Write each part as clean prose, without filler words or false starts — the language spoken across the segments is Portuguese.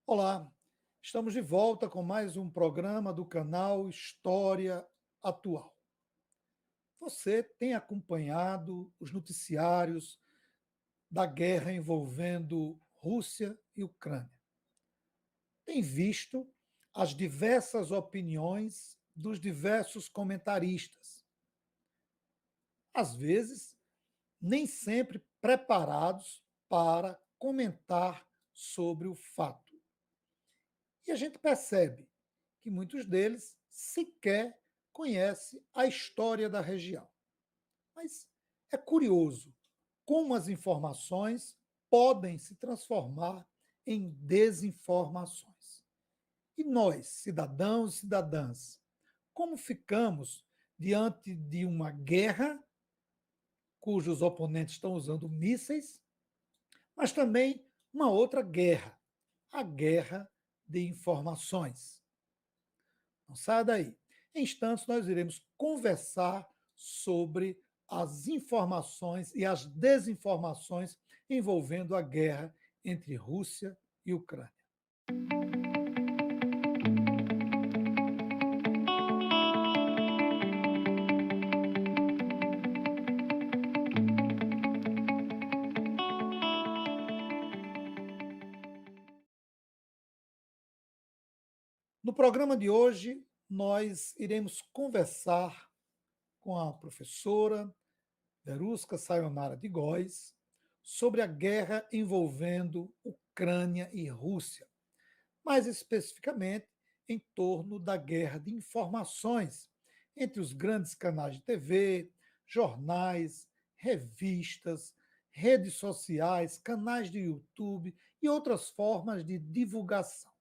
Olá, estamos de volta com mais um programa do canal História Atual. Você tem acompanhado os noticiários da guerra envolvendo Rússia e Ucrânia? Tem visto as diversas opiniões dos diversos comentaristas, às vezes nem sempre preparados para comentar sobre o fato. E a gente percebe que muitos deles sequer conhecem a história da região. Mas é curioso como as informações podem se transformar em desinformações. E nós, cidadãos e cidadãs, como ficamos diante de uma guerra cujos oponentes estão usando mísseis, mas também uma outra guerra, a guerra de informações? Não saia daí. Em instantes, nós iremos conversar sobre as informações e as desinformações envolvendo a guerra entre Rússia e Ucrânia. No programa de hoje, nós iremos conversar com a professora Verusca Sayonara de Góes sobre a guerra envolvendo Ucrânia e Rússia, mais especificamente em torno da guerra de informações entre os grandes canais de TV, jornais, revistas, redes sociais, canais de YouTube e outras formas de divulgação.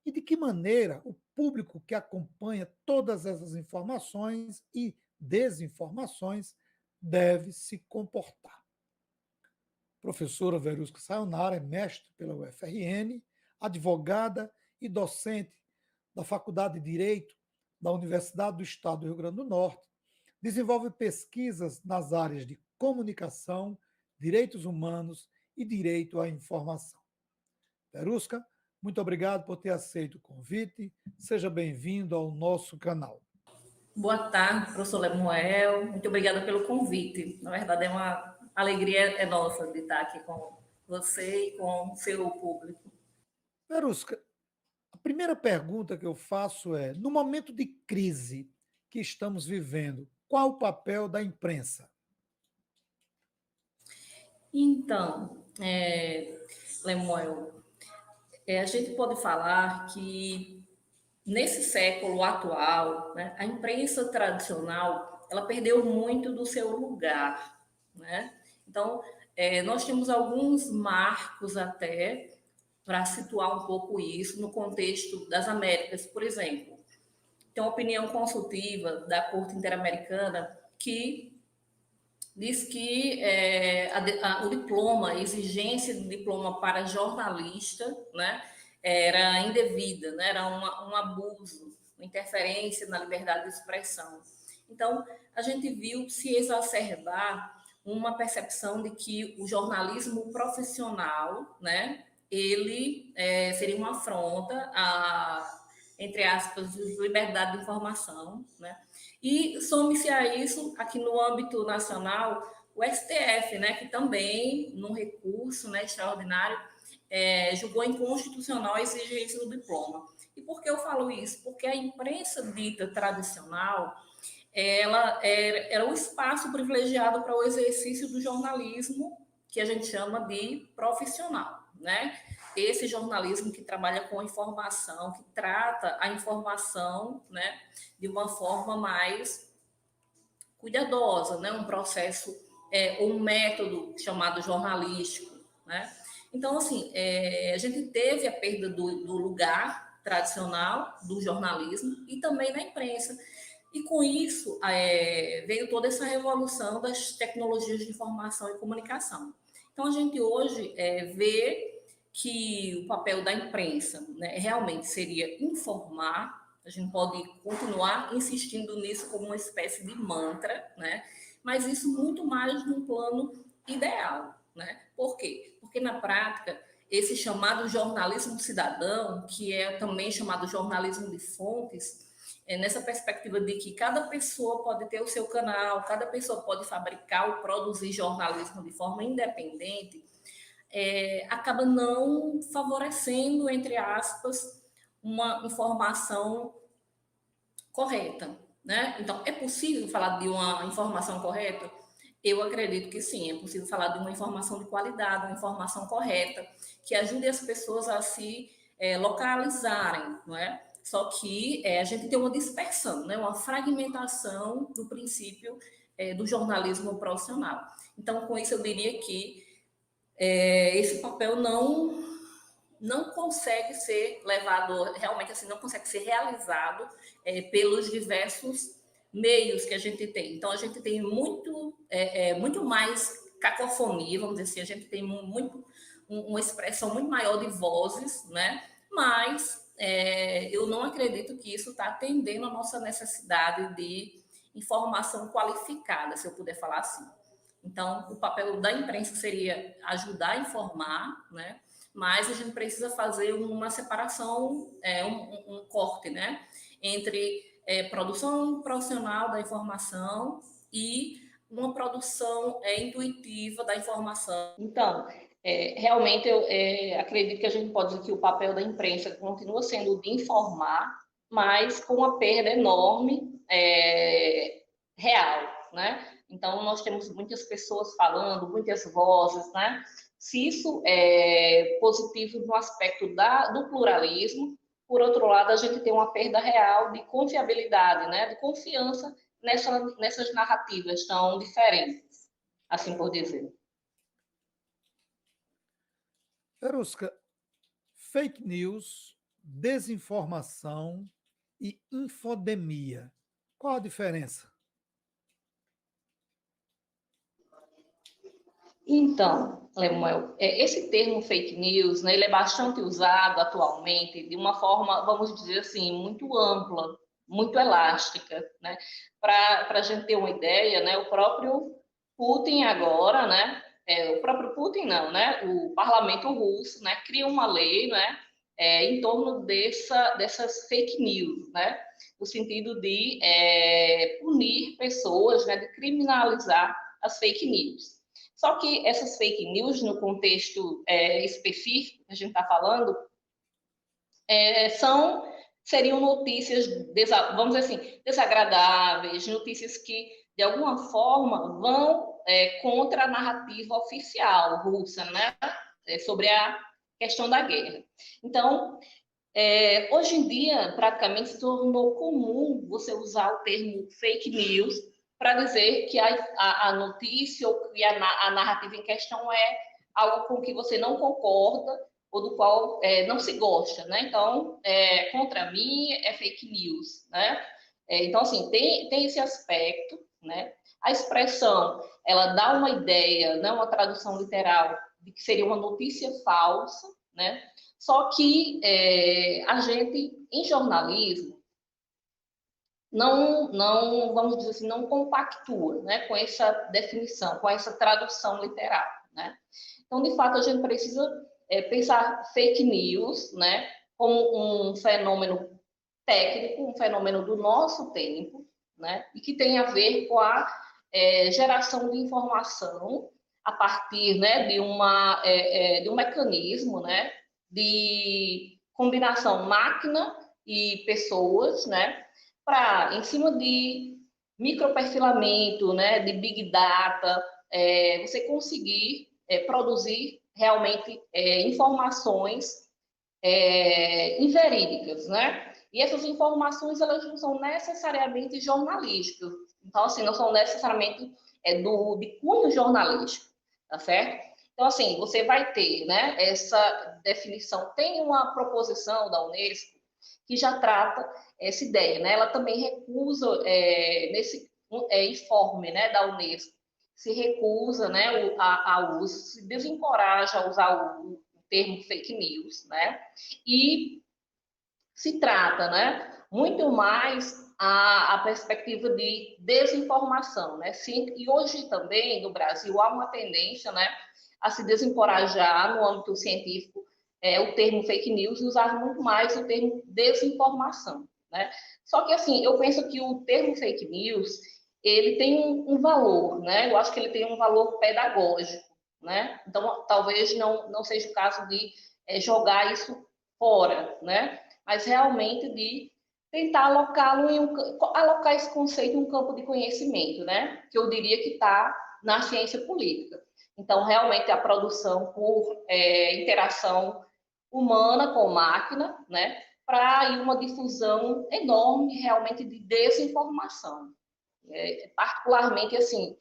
E de que maneira o público que acompanha todas essas informações e desinformações deve se comportar. Professora Verusca Sayonara é mestre pela UFRN, advogada e docente da Faculdade de Direito da Universidade do Estado do Rio Grande do Norte. Desenvolve pesquisas nas áreas de comunicação, direitos humanos e direito à informação. Verusca, muito obrigado por ter aceito o convite. Seja bem-vindo ao nosso canal. Boa tarde, professor Lemuel. Muito obrigada pelo convite. Na verdade, é uma alegria nossa de estar aqui com você e com o seu público. Verusca, a primeira pergunta que eu faço é: no momento de crise que estamos vivendo, qual o papel da imprensa? Então, Lemuel, a gente pode falar que nesse século atual, né, a imprensa tradicional ela perdeu muito do seu lugar, né? Então, nós temos alguns marcos até para situar um pouco isso no contexto das Américas, por exemplo. Tem uma opinião consultiva da Corte Interamericana que diz que o diploma, a exigência de diploma para jornalista, né, era indevida, né, era um abuso, uma interferência na liberdade de expressão. Então, a gente viu se exacerbar uma percepção de que o jornalismo profissional, né, ele seria uma afronta a, entre aspas, liberdade de informação, né? E some-se a isso, aqui no âmbito nacional, o STF, né, que também, num recurso, né, extraordinário, julgou inconstitucional a exigência do diploma. E por que eu falo isso? Porque a imprensa dita tradicional, ela era um espaço privilegiado para o exercício do jornalismo que a gente chama de profissional, né? Esse jornalismo que trabalha com informação, que trata a informação, né, de uma forma mais cuidadosa, né? Um processo ou um método chamado jornalístico, né? Então, assim, a gente teve a perda do lugar tradicional do jornalismo e também na imprensa. E com isso veio toda essa revolução das tecnologias de informação e comunicação. Então, a gente hoje vê que o papel da imprensa, né, realmente seria informar. A gente pode continuar insistindo nisso como uma espécie de mantra, né? Mas isso muito mais num plano ideal, né? Por quê? Porque na prática esse chamado jornalismo cidadão, que é também chamado jornalismo de fontes, nessa perspectiva de que cada pessoa pode ter o seu canal, cada pessoa pode fabricar ou produzir jornalismo de forma independente, acaba não favorecendo, entre aspas, uma informação correta, né? Então, é possível falar de uma informação correta? Eu acredito que sim, é possível falar de uma informação de qualidade, uma informação correta, que ajude as pessoas a se localizarem, não é? Só que a gente tem uma dispersão, né? Uma fragmentação do princípio do jornalismo profissional. Então, com isso, eu diria que esse papel não consegue ser levado, realmente assim, não consegue ser realizado pelos diversos meios que a gente tem. Então, a gente tem muito mais cacofonia, vamos dizer assim, a gente tem uma expressão muito maior de vozes, né? Mas eu não acredito que isso está atendendo a nossa necessidade de informação qualificada, se eu puder falar assim. Então, o papel da imprensa seria ajudar a informar, né? Mas a gente precisa fazer uma separação, um corte, né? Entre produção profissional da informação e uma produção intuitiva da informação. Então, realmente eu acredito que a gente pode dizer que o papel da imprensa continua sendo o de informar, mas com uma perda enorme real, né? Então, nós temos muitas pessoas falando, muitas vozes, né? Se isso é positivo no aspecto do pluralismo, por outro lado, a gente tem uma perda real de confiabilidade, né? De confiança nessas narrativas tão diferentes, assim por dizer. Verusca, fake news, desinformação e infodemia. Qual a diferença? Então, Lemuel, esse termo fake news, né, ele é bastante usado atualmente de uma forma, vamos dizer assim, muito ampla, muito elástica, né? Para a gente ter uma ideia, né, o próprio Putin agora, né, o próprio Putin não, né, o parlamento russo, né, cria uma lei, né, em torno dessas fake news, né, no sentido de punir pessoas, né, de criminalizar as fake news. Só que essas fake news, no contexto específico que a gente está falando, seriam notícias, vamos dizer assim, desagradáveis, notícias que, de alguma forma, vão contra a narrativa oficial russa, né? Sobre a questão da guerra. Então, hoje em dia, praticamente se tornou comum você usar o termo fake news para dizer que a notícia ou que a narrativa em questão é algo com que você não concorda ou do qual não se gosta, né? Então, contra mim é fake news, né? Então, assim, tem esse aspecto, né? A expressão, ela dá uma ideia, né? Uma tradução literal de que seria uma notícia falsa, né? Só que a gente, em jornalismo, não, vamos dizer assim, não compactua, né, com essa definição, com essa tradução literal, né? Então, de fato, a gente precisa pensar fake news, né, como um fenômeno técnico, um fenômeno do nosso tempo, né, e que tem a ver com a geração de informação a partir, né, de um mecanismo, né, de combinação máquina e pessoas, né, para, em cima de microperfilamento, né, de big data, você conseguir produzir realmente informações inverídicas, né? E essas informações, elas não são necessariamente jornalísticas. Então, assim, não são necessariamente de cunho jornalístico, tá certo? Então, assim, você vai ter, né, essa definição. Tem uma proposição da Unesco que já trata essa ideia, né? Ela também recusa, nesse informe, né, da Unesco, se recusa, né, a uso, se desencoraja a usar o termo fake news, né? E se trata, né, muito mais a perspectiva de desinformação, né? Sim, e hoje também no Brasil há uma tendência, né, a se desencorajar no âmbito científico o termo fake news e usar muito mais o termo desinformação, né? Só que, assim, eu penso que o termo fake news, ele tem um valor, né? Eu acho que ele tem um valor pedagógico, né? Então, talvez não seja o caso de jogar isso fora, né? Mas realmente de tentar alocar esse conceito em um campo de conhecimento, né? Que eu diria que está na ciência política. Então, realmente, a produção por interação humana com máquina, né? Para uma difusão enorme, realmente, de desinformação. Particularmente, assim,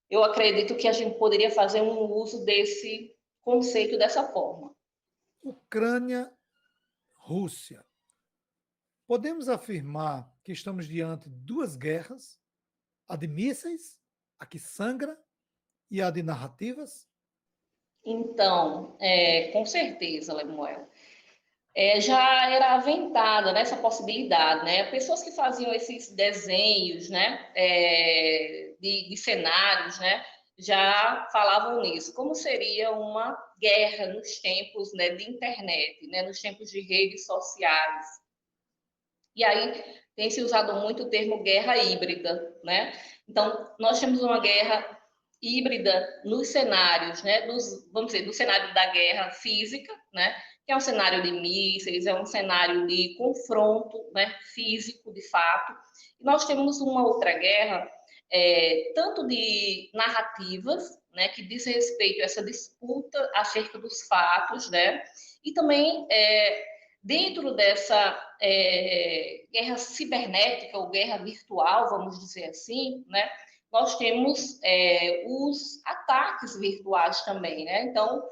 eu acredito que a gente poderia fazer um uso desse conceito dessa forma. Ucrânia, Rússia. Podemos afirmar que estamos diante de duas guerras, a de mísseis, a que sangra, e a de narrativas? Então, com certeza, Lemuel. Já era aventada nessa possibilidade, né? Pessoas que faziam esses desenhos, né, de cenários, né, já falavam nisso. Como seria uma guerra nos tempos, né, de internet, né, nos tempos de redes sociais? E aí tem se usado muito o termo guerra híbrida, né? Então, nós temos uma guerra híbrida nos cenários, né? Vamos dizer, do cenário da guerra física, né? Que é um cenário de mísseis, é um cenário de confronto, né? Físico, de fato. E nós temos uma outra guerra, tanto de narrativas, né? Que diz respeito a essa disputa acerca dos fatos, né? E também dentro dessa guerra cibernética ou guerra virtual, vamos dizer assim, né? Nós temos os ataques virtuais também, né? Então,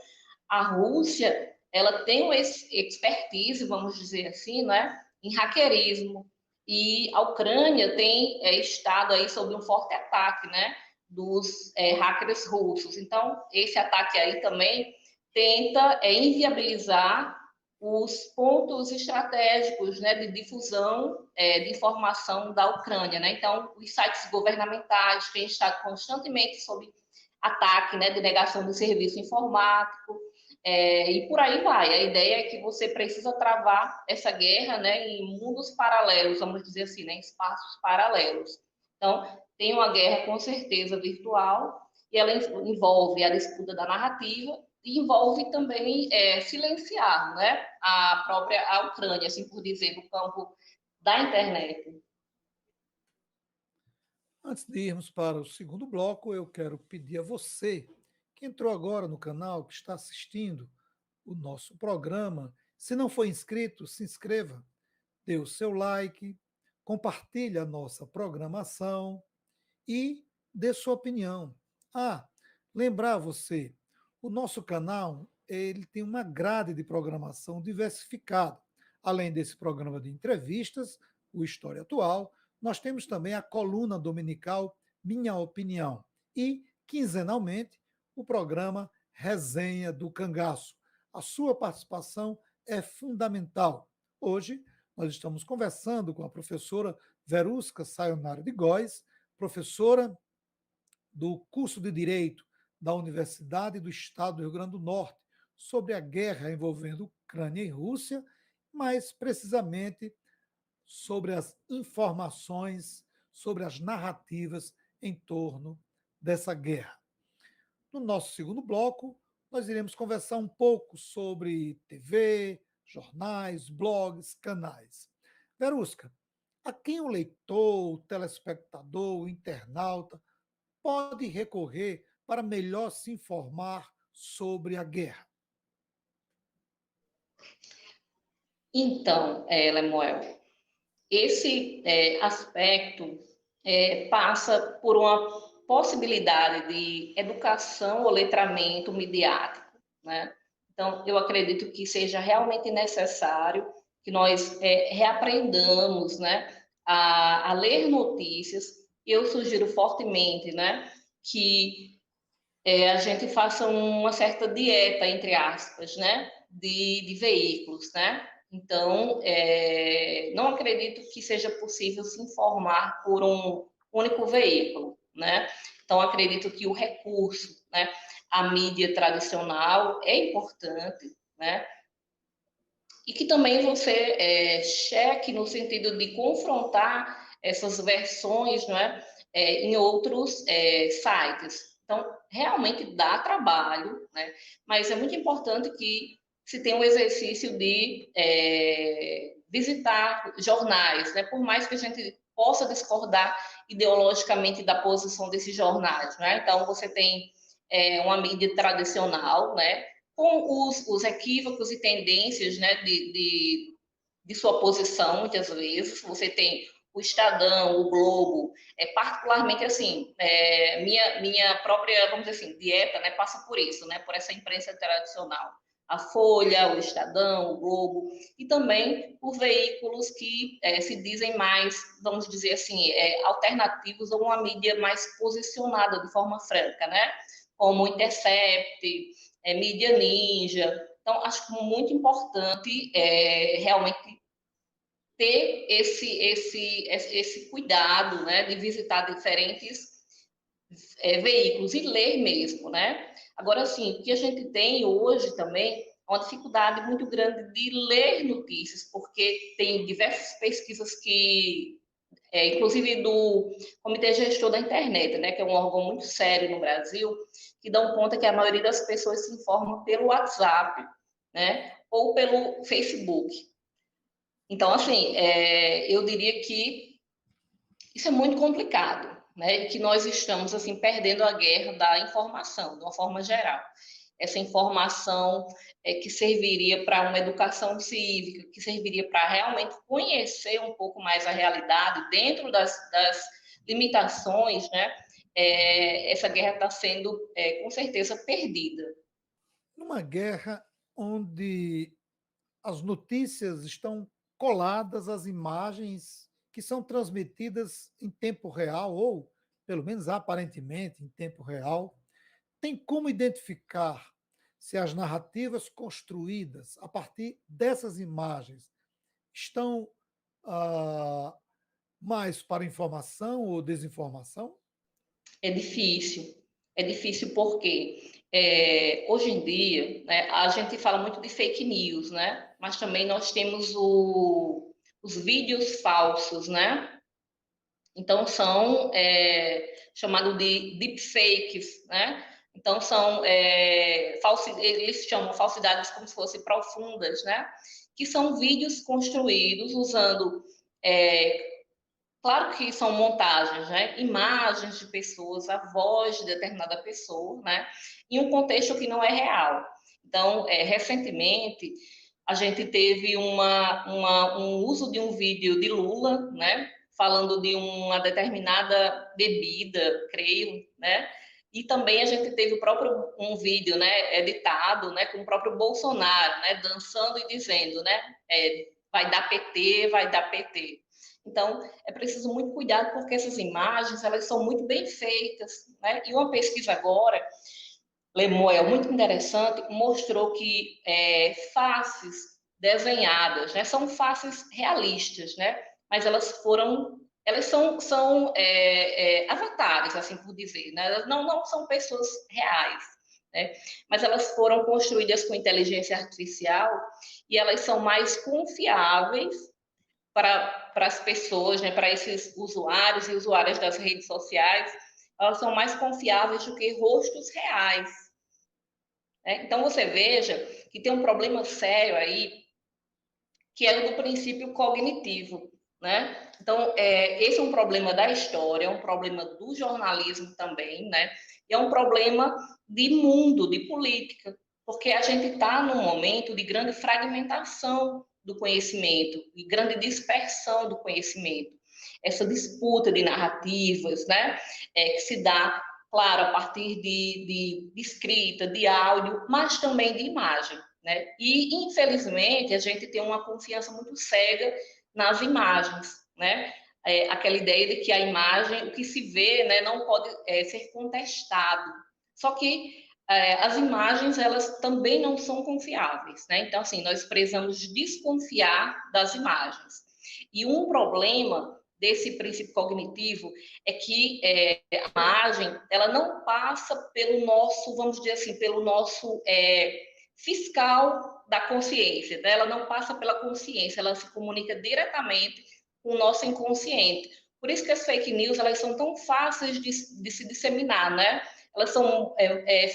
a Rússia, ela tem uma expertise, vamos dizer assim, né? Em hackerismo. E a Ucrânia tem estado aí sob um forte ataque, né? Dos hackers russos. Então, esse ataque aí também tenta inviabilizar os pontos estratégicos, né, de difusão de informação da Ucrânia, né? Então, os sites governamentais têm estado constantemente sob ataque, né, de negação de serviço informático, e por aí vai. A ideia é que você precisa travar essa guerra, né, em mundos paralelos, vamos dizer assim, né, em espaços paralelos. Então, tem uma guerra com certeza virtual e ela envolve a disputa da narrativa e envolve também silenciar, né, a Ucrânia, assim por dizer, no campo da internet. Antes de irmos para o segundo bloco, eu quero pedir a você que entrou agora no canal, que está assistindo o nosso programa, se não for inscrito, se inscreva, dê o seu like, compartilhe a nossa programação e dê sua opinião. Lembrar você, o nosso canal ele tem uma grade de programação diversificada. Além desse programa de entrevistas, o História Atual, nós temos também a coluna dominical Minha Opinião e, quinzenalmente, o programa Resenha do Cangaço. A sua participação é fundamental. Hoje, nós estamos conversando com a professora Verusca Sayonara de Góes, professora do curso de Direito da Universidade do Estado do Rio Grande do Norte, sobre a guerra envolvendo Ucrânia e Rússia, mais precisamente sobre as informações, sobre as narrativas em torno dessa guerra. No nosso segundo bloco, nós iremos conversar um pouco sobre TV, jornais, blogs, canais. Verusca, a quem o leitor, o telespectador, o internauta pode recorrer para melhor se informar sobre a guerra? Então, Lemuel, esse aspecto passa por uma possibilidade de educação ou letramento midiático, né? Então, eu acredito que seja realmente necessário que nós reaprendamos, né, a ler notícias. Eu sugiro fortemente, né, que a gente faça uma certa dieta, entre aspas, né, de veículos, né? Então, não acredito que seja possível se informar por um único veículo, né? Então, acredito que o recurso, né, a mídia tradicional é importante, né? e que também você cheque no sentido de confrontar essas versões, não é, em outros sites. Então, realmente dá trabalho, né? Mas é muito importante que se tenha um exercício de visitar jornais, né? Por mais que a gente possa discordar ideologicamente da posição desses jornais, né? Então, você tem uma mídia tradicional, né? Com os equívocos e tendências, né, de sua posição, muitas vezes. Você tem o Estadão, o Globo, particularmente assim, minha própria, vamos dizer assim, dieta, né, passa por isso, né, por essa imprensa tradicional. A Folha, o Estadão, o Globo, e também por veículos que se dizem mais, vamos dizer assim, alternativos ou uma mídia mais posicionada de forma franca, né? Como o Intercept, Mídia Ninja. Então, acho muito importante realmente ter esse cuidado, né, de visitar diferentes veículos e ler mesmo, né? Agora, sim, o que a gente tem hoje também é uma dificuldade muito grande de ler notícias, porque tem diversas pesquisas que, inclusive do Comitê Gestor da Internet, né, que é um órgão muito sério no Brasil, que dão conta que a maioria das pessoas se informa pelo WhatsApp, né, ou pelo Facebook. Então, assim, eu diria que isso é muito complicado, né? E que nós estamos, assim, perdendo a guerra da informação, de uma forma geral. Essa informação que serviria para uma educação cívica, que serviria para realmente conhecer um pouco mais a realidade dentro das limitações, né? Essa guerra está sendo, com certeza, perdida. Numa guerra onde as notícias estão coladas às imagens que são transmitidas em tempo real, ou pelo menos aparentemente em tempo real, tem como identificar se as narrativas construídas a partir dessas imagens estão ah, mais para informação ou desinformação? É difícil. É difícil porque hoje em dia, né, a gente fala muito de fake news, né? Mas também nós temos os vídeos falsos, né? Então são chamados de deepfakes, né? Então são eles chamam falsidades como se fossem profundas, né? Que são vídeos construídos usando claro que são montagens, né? Imagens de pessoas, a voz de determinada pessoa, né? Em um contexto que não é real. Então, recentemente, a gente teve um uso de um vídeo de Lula, né? Falando de uma determinada bebida, creio, né? E também a gente teve um vídeo, né? Editado, né? Com o próprio Bolsonaro, né? Dançando e dizendo, né? Vai dar PT, vai dar PT. Então, é preciso muito cuidado porque essas imagens, elas são muito bem feitas, né? E uma pesquisa agora, Lemoel, muito interessante, mostrou que faces desenhadas, né? São faces realistas, né? Mas elas são avatares, assim por dizer, né? Elas não são pessoas reais, né? Mas elas foram construídas com inteligência artificial e elas são mais confiáveis para as pessoas, né, para esses usuários e usuárias das redes sociais, elas são mais confiáveis do que rostos reais. Né? Então, você veja que tem um problema sério aí, que é o do princípio cognitivo. Né? Então, esse é um problema da história, é um problema do jornalismo também, né? E é um problema de mundo, de política, porque a gente está num momento de grande fragmentação do conhecimento, de grande dispersão do conhecimento. Essa disputa de narrativas, né? Que se dá, claro, a partir de escrita, de áudio, mas também de imagem. Né? E, infelizmente, a gente tem uma confiança muito cega nas imagens, né? Aquela ideia de que a imagem, o que se vê, né, não pode ser contestado. Só que as imagens, elas também não são confiáveis, né? Então, assim, nós precisamos desconfiar das imagens. E um problema desse princípio cognitivo é que a imagem, ela não passa pelo nosso, vamos dizer assim, pelo nosso fiscal da consciência, né? Ela não passa pela consciência, ela se comunica diretamente com o nosso inconsciente. Por isso que as fake news, elas são tão fáceis de se disseminar, né? Elas são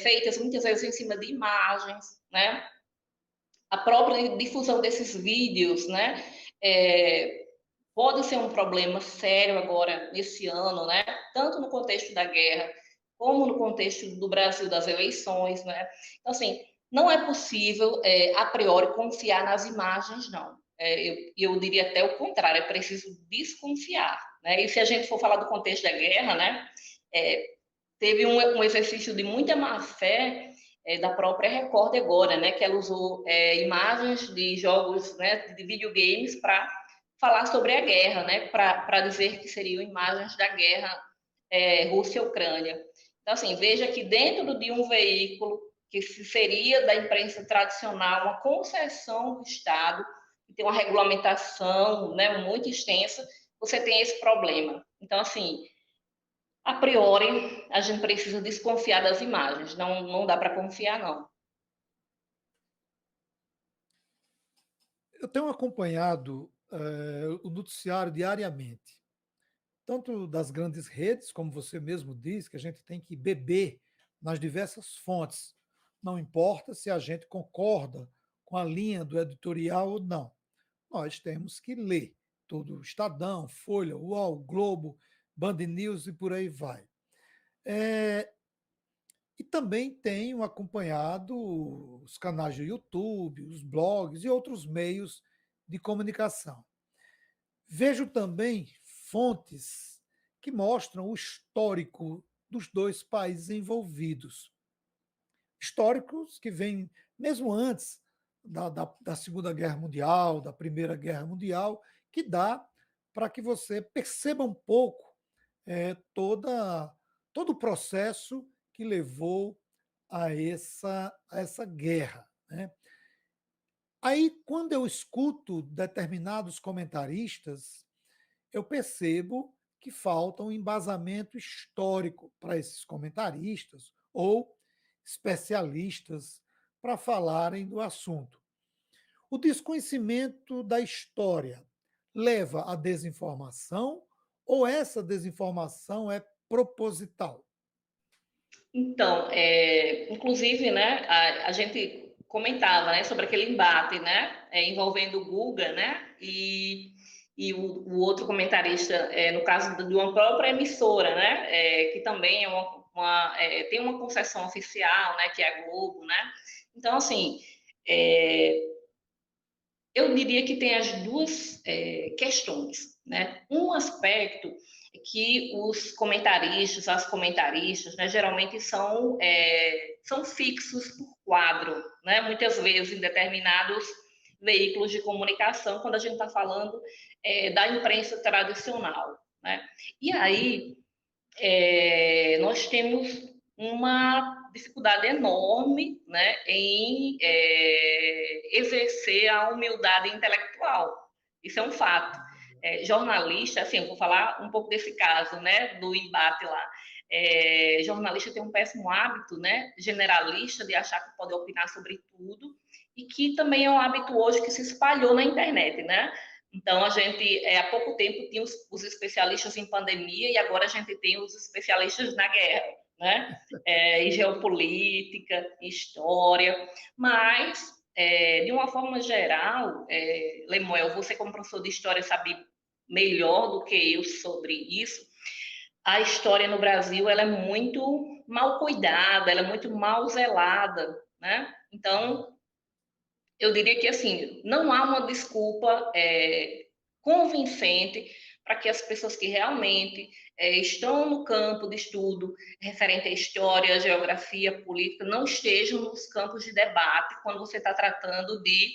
feitas muitas vezes em cima de imagens, né? A própria difusão desses vídeos, né? Pode ser um problema sério agora, nesse ano, né? Tanto no contexto da guerra, como no contexto do Brasil, das eleições, né? Então, assim, não é possível, a priori, confiar nas imagens, não. Eu diria até o contrário, é preciso desconfiar, né? E se a gente for falar do contexto da guerra, né? Teve um exercício de muita má-fé da própria Record agora, né? Que ela usou imagens de jogos, né? De videogames para falar sobre a guerra, né? Para dizer que seriam imagens da guerra Rússia-Ucrânia. Então, assim, veja que dentro de um veículo que seria da imprensa tradicional, uma concessão do Estado, que tem uma regulamentação, né, muito extensa, você tem esse problema. Então, assim, a priori, a gente precisa desconfiar das imagens, não dá para confiar, não. Eu tenho acompanhado o noticiário diariamente, tanto das grandes redes, como você mesmo diz, que a gente tem que beber nas diversas fontes. Não importa se a gente concorda com a linha do editorial ou não. Nós temos que ler todo o Estadão, Folha, UOL, Globo, Band News e por aí vai. E também tenho acompanhado os canais do YouTube, os blogs e outros meios de comunicação. Vejo também fontes que mostram o histórico dos dois países envolvidos. Históricos que vêm mesmo antes da Segunda Guerra Mundial, da Primeira Guerra Mundial, que dá para que você perceba um pouco todo o processo que levou a essa guerra. Né? Aí, quando eu escuto determinados comentaristas, eu percebo que falta um embasamento histórico para esses comentaristas ou especialistas para falarem do assunto. O desconhecimento da história leva à desinformação ou essa desinformação é proposital? Então, inclusive, né, a gente comentava, né, sobre aquele embate, né, envolvendo o Guga, né, e o outro comentarista, no caso de uma própria emissora, né, que também tem uma concessão oficial, né, que é a Globo, né. Então, assim, eu diria que tem as duas questões, né? Um aspecto é que os comentaristas, as comentaristas, né, geralmente são fixos por quadro, né? Muitas vezes em determinados veículos de comunicação, quando a gente está falando da imprensa tradicional, né? E aí nós temos uma dificuldade enorme, né, em exercer a humildade intelectual. Isso é um fato. Jornalista, assim, eu vou falar um pouco desse caso, né, do embate lá. Jornalista tem um péssimo hábito, né, generalista, de achar que pode opinar sobre tudo, e que também é um hábito hoje que se espalhou na internet, né? Então, a gente, há pouco tempo, tinha os especialistas em pandemia e agora a gente tem os especialistas na guerra, né? Em geopolítica, história, mas, de uma forma geral, Lemuel, você como professor de história sabe melhor do que eu sobre isso, a história no Brasil ela é muito mal cuidada, ela é muito mal zelada, né? Então, eu diria que assim não há uma desculpa convincente para que as pessoas que realmente estão no campo de estudo referente à história, geografia, política, não estejam nos campos de debate quando você está tratando de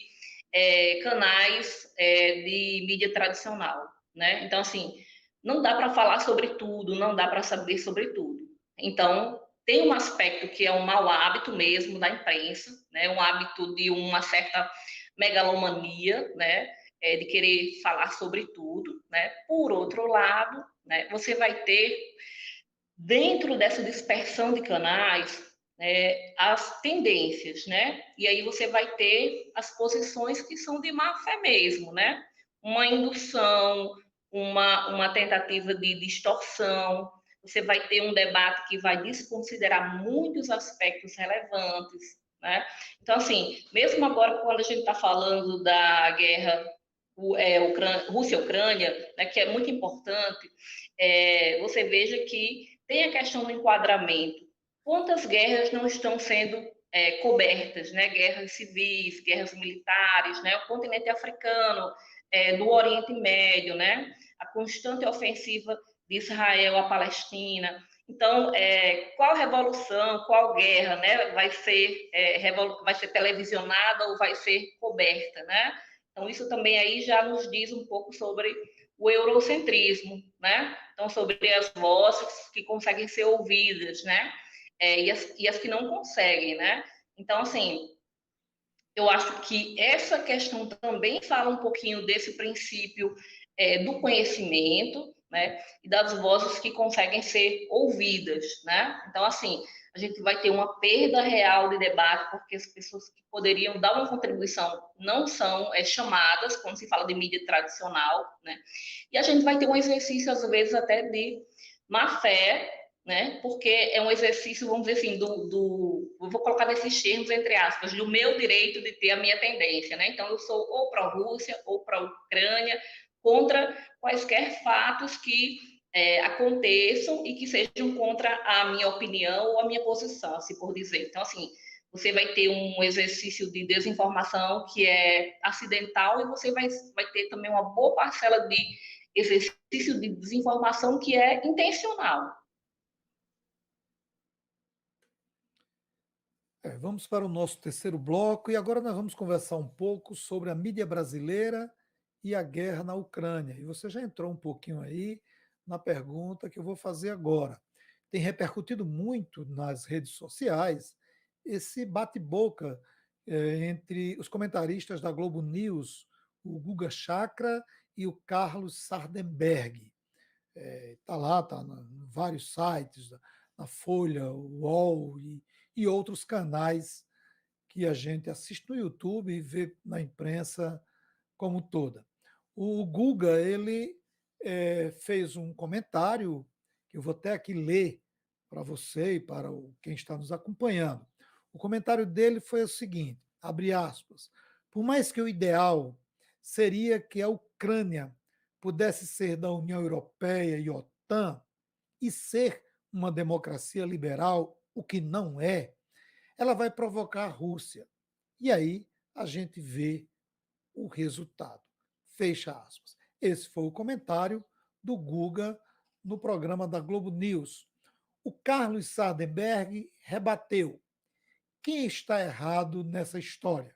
canais de mídia tradicional, né? Então, assim, não dá para falar sobre tudo, não dá para saber sobre tudo. Então, tem um aspecto que é um mau hábito mesmo da imprensa, né? Um hábito de uma certa megalomania, né? De querer falar sobre tudo, né? Por outro lado, né? Você vai ter, dentro dessa dispersão de canais, as tendências, né? E aí você vai ter as posições que são de má fé mesmo, né? Uma indução, uma tentativa de distorção, você vai ter um debate que vai desconsiderar muitos aspectos relevantes, né? Então, assim, mesmo agora quando a gente está falando da guerra Rússia-Ucrânia, né, que é muito importante, você veja que tem a questão do enquadramento. Quantas guerras não estão sendo cobertas, né? Guerras civis, guerras militares, né? O continente africano, do Oriente Médio, né? A constante ofensiva de Israel à Palestina. Então, qual revolução, qual guerra, né? Vai ser televisionada ou vai ser coberta, né? Então, isso também aí já nos diz um pouco sobre o eurocentrismo, né? Então, sobre as vozes que conseguem ser ouvidas, né? E as que não conseguem, né? Então, assim, eu acho que essa questão também fala um pouquinho desse princípio do conhecimento, né? E das vozes que conseguem ser ouvidas, né? Então, assim, a gente vai ter uma perda real de debate, porque as pessoas que poderiam dar uma contribuição não são chamadas, quando se fala de mídia tradicional, né? E a gente vai ter um exercício, às vezes, até de má fé, né? Porque é um exercício, vamos dizer assim, eu vou colocar nesses termos, entre aspas, do meu direito de ter a minha tendência, né? Então, eu sou ou pró-Rússia ou pró-Ucrânia, contra quaisquer fatos que aconteçam e que sejam contra a minha opinião ou a minha posição, assim por dizer. Então, assim, você vai ter um exercício de desinformação que é acidental e você vai ter também uma boa parcela de exercício de desinformação que é intencional. Vamos para o nosso terceiro bloco e agora nós vamos conversar um pouco sobre a mídia brasileira e a guerra na Ucrânia. E você já entrou um pouquinho aí na pergunta que eu vou fazer agora. Tem repercutido muito nas redes sociais esse bate-boca entre os comentaristas da Globo News, o Guga Chakra e o Carlos Sardenberg. Está lá, está em vários sites, na Folha, o UOL e outros canais que a gente assiste no YouTube e vê na imprensa como toda. O Guga, ele fez um comentário que eu vou até aqui ler para você e para quem está nos acompanhando. O comentário dele foi o seguinte, abre aspas, por mais que o ideal seria que a Ucrânia pudesse ser da União Europeia e OTAN e ser uma democracia liberal, o que não é, ela vai provocar a Rússia. E aí a gente vê o resultado. Fecha aspas. Esse foi o comentário do Guga no programa da Globo News. O Carlos Sardenberg rebateu. Quem está errado nessa história?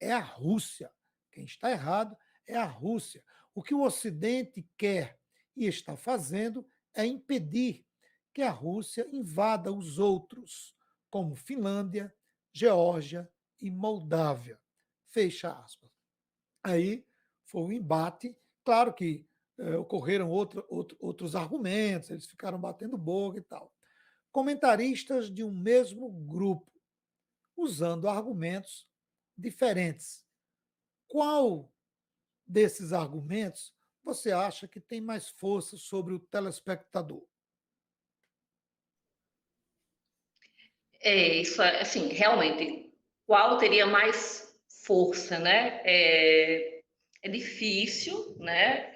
É a Rússia. Quem está errado é a Rússia. O que o Ocidente quer e está fazendo é impedir que a Rússia invada os outros, como Finlândia, Geórgia e Moldávia. Fecha aspas. Aí foi um embate. Claro que ocorreram outros argumentos, eles ficaram batendo boca e tal. Comentaristas de um mesmo grupo, usando argumentos diferentes. Qual desses argumentos você acha que tem mais força sobre o telespectador? Isso, assim, realmente, qual teria mais força, né? É difícil, né?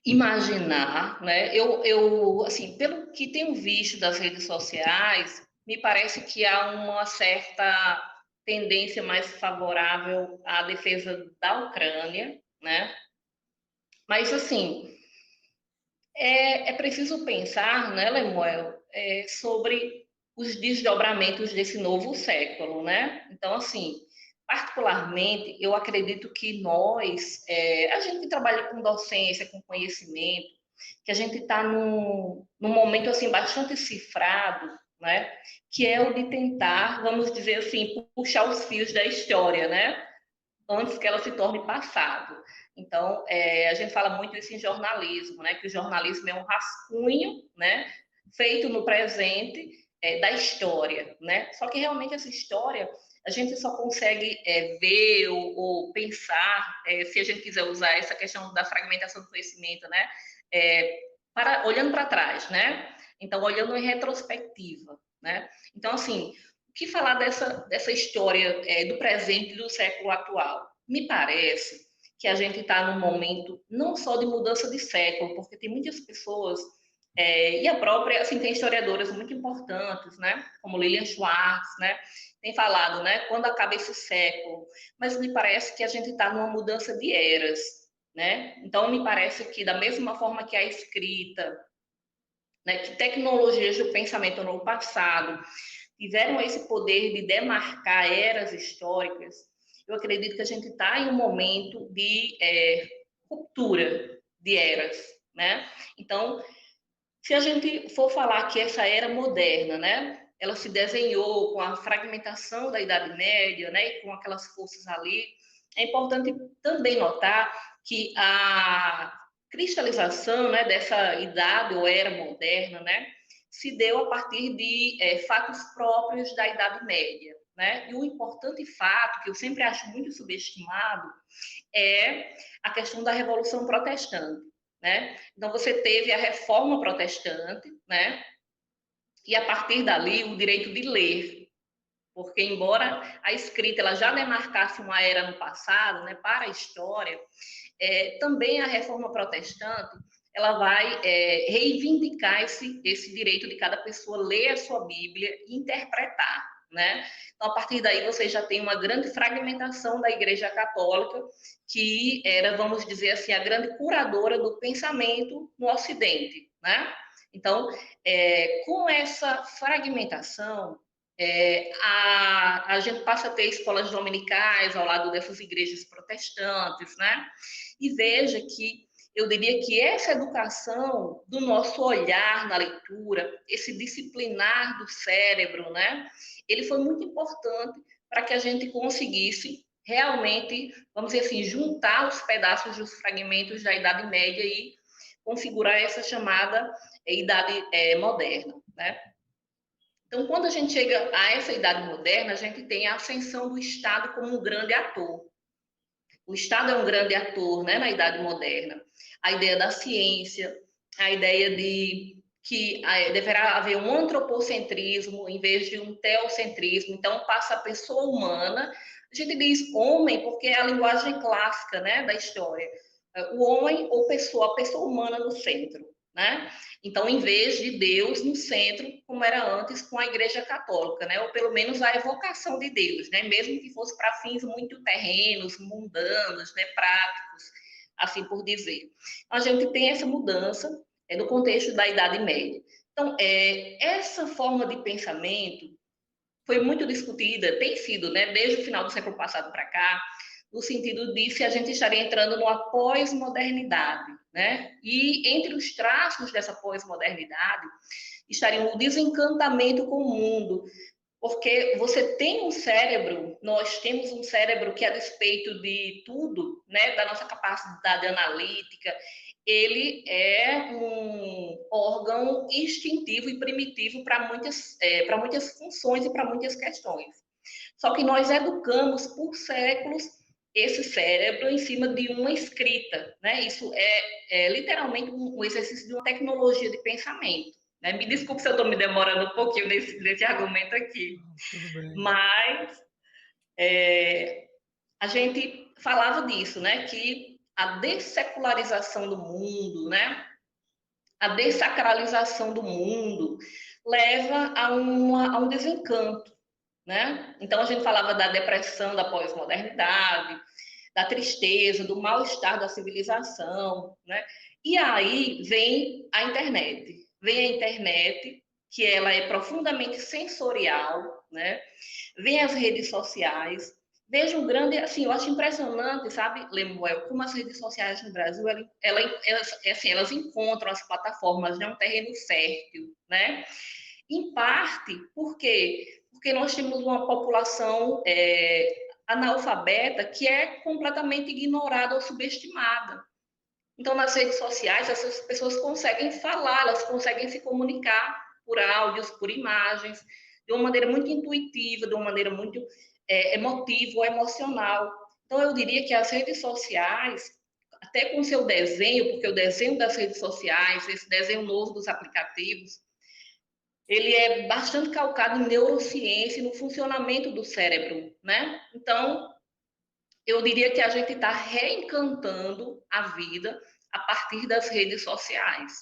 Imaginar, né? Assim, pelo que tenho visto das redes sociais, me parece que há uma certa tendência mais favorável à defesa da Ucrânia, né? Mas, assim, é preciso pensar, né, Lemuel, sobre os desdobramentos desse novo século, né? Então, assim, particularmente, eu acredito que nós, a gente que trabalha com docência, com conhecimento, que a gente está num momento, assim, bastante cifrado, né? Que é o de tentar, vamos dizer assim, puxar os fios da história, né? Antes que ela se torne passado. Então, a gente fala muito isso em jornalismo, né? Que o jornalismo é um rascunho, né? Feito no presente, da história, né? Só que realmente essa história a gente só consegue ver ou pensar, se a gente quiser usar essa questão da fragmentação do conhecimento, né? Olhando para trás, né? Então, olhando em retrospectiva, né? Então, assim, o que falar dessa história do presente do século atual? Me parece que a gente está num momento não só de mudança de século, porque tem muitas pessoas e a própria, assim, tem historiadoras muito importantes, né? Como Lilian Schwartz, né? Tem falado, né? Quando acaba esse século. Mas me parece que a gente está numa mudança de eras, né? Então, me parece que da mesma forma que a escrita, né? Que tecnologias do pensamento no passado tiveram esse poder de demarcar eras históricas, eu acredito que a gente está em um momento de ruptura de eras, né? Então, se a gente for falar que essa era moderna, né, ela se desenhou com a fragmentação da Idade Média, né, e com aquelas forças ali, é importante também notar que a cristalização, né, dessa idade ou era moderna, né, se deu a partir de fatos próprios da Idade Média, né? E um importante fato que eu sempre acho muito subestimado é a questão da Revolução Protestante, né? Então você teve a Reforma Protestante, né? E a partir dali o direito de ler, porque embora a escrita ela já demarcasse uma era no passado, né? Para a história, também a Reforma Protestante ela vai reivindicar esse direito de cada pessoa ler a sua Bíblia e interpretar, né? Então, a partir daí, você já tem uma grande fragmentação da Igreja Católica, que era, vamos dizer assim, a grande curadora do pensamento no Ocidente, né? Então, com essa fragmentação, a gente passa a ter escolas dominicais ao lado dessas igrejas protestantes, né? E veja que eu diria que essa educação do nosso olhar na leitura, esse disciplinar do cérebro, né? Ele foi muito importante para que a gente conseguisse realmente, vamos dizer assim, juntar os pedaços dos fragmentos da Idade Média e configurar essa chamada Idade Moderna, né? Então, quando a gente chega a essa Idade Moderna, a gente tem a ascensão do Estado como um grande ator. O Estado é um grande ator, né, na Idade Moderna. A ideia da ciência, a ideia de que deverá haver um antropocentrismo em vez de um teocentrismo. Então, passa a pessoa humana. A gente diz homem porque é a linguagem clássica, né, da história. O homem ou a pessoa humana no centro, né? Então, em vez de Deus no centro, como era antes com a Igreja Católica, né? Ou pelo menos a evocação de Deus, né? Mesmo que fosse para fins muito terrenos, mundanos, né? Práticos, assim por dizer. Então, a gente tem essa mudança no contexto da Idade Média. Então, essa forma de pensamento foi muito discutida, tem sido, né? Desde o final do século passado para cá, no sentido de se a gente estaria entrando numa pós-modernidade, né? E entre os traços dessa pós-modernidade estaria o desencantamento com o mundo, porque você tem um cérebro, nós temos um cérebro que, a despeito de tudo, né, da nossa capacidade analítica, ele é um órgão instintivo e primitivo para muitas funções e para muitas questões. Só que nós educamos por séculos esse cérebro em cima de uma escrita, né? Isso é literalmente um exercício de uma tecnologia de pensamento. Né? Me desculpe se eu estou me demorando um pouquinho nesse argumento aqui, Tudo bem. mas a gente falava disso, né? Que a dessecularização do mundo, né? A dessacralização do mundo leva a um desencanto, né? Então a gente falava da depressão da pós-modernidade, da tristeza, do mal-estar da civilização, né? E aí vem a internet. Vem a internet, que ela é profundamente sensorial, né? Vem as redes sociais. Vejo um grande, assim, eu acho impressionante, sabe, Lemuel, como as redes sociais no Brasil, elas encontram as plataformas de um terreno fértil, né? Em parte, por quê? Porque nós temos uma população analfabeta que é completamente ignorada ou subestimada. Então, nas redes sociais, essas pessoas conseguem falar, elas conseguem se comunicar. por áudios, por imagens, de uma maneira muito intuitiva, de uma maneira muito emotiva ou emocional. Então, eu diria que as redes sociais, até com o seu desenho, porque o desenho das redes sociais, esse desenho novo dos aplicativos, ele é bastante calcado em neurociência e no funcionamento do cérebro, né? Então, eu diria que a gente está reencantando a vida a partir das redes sociais.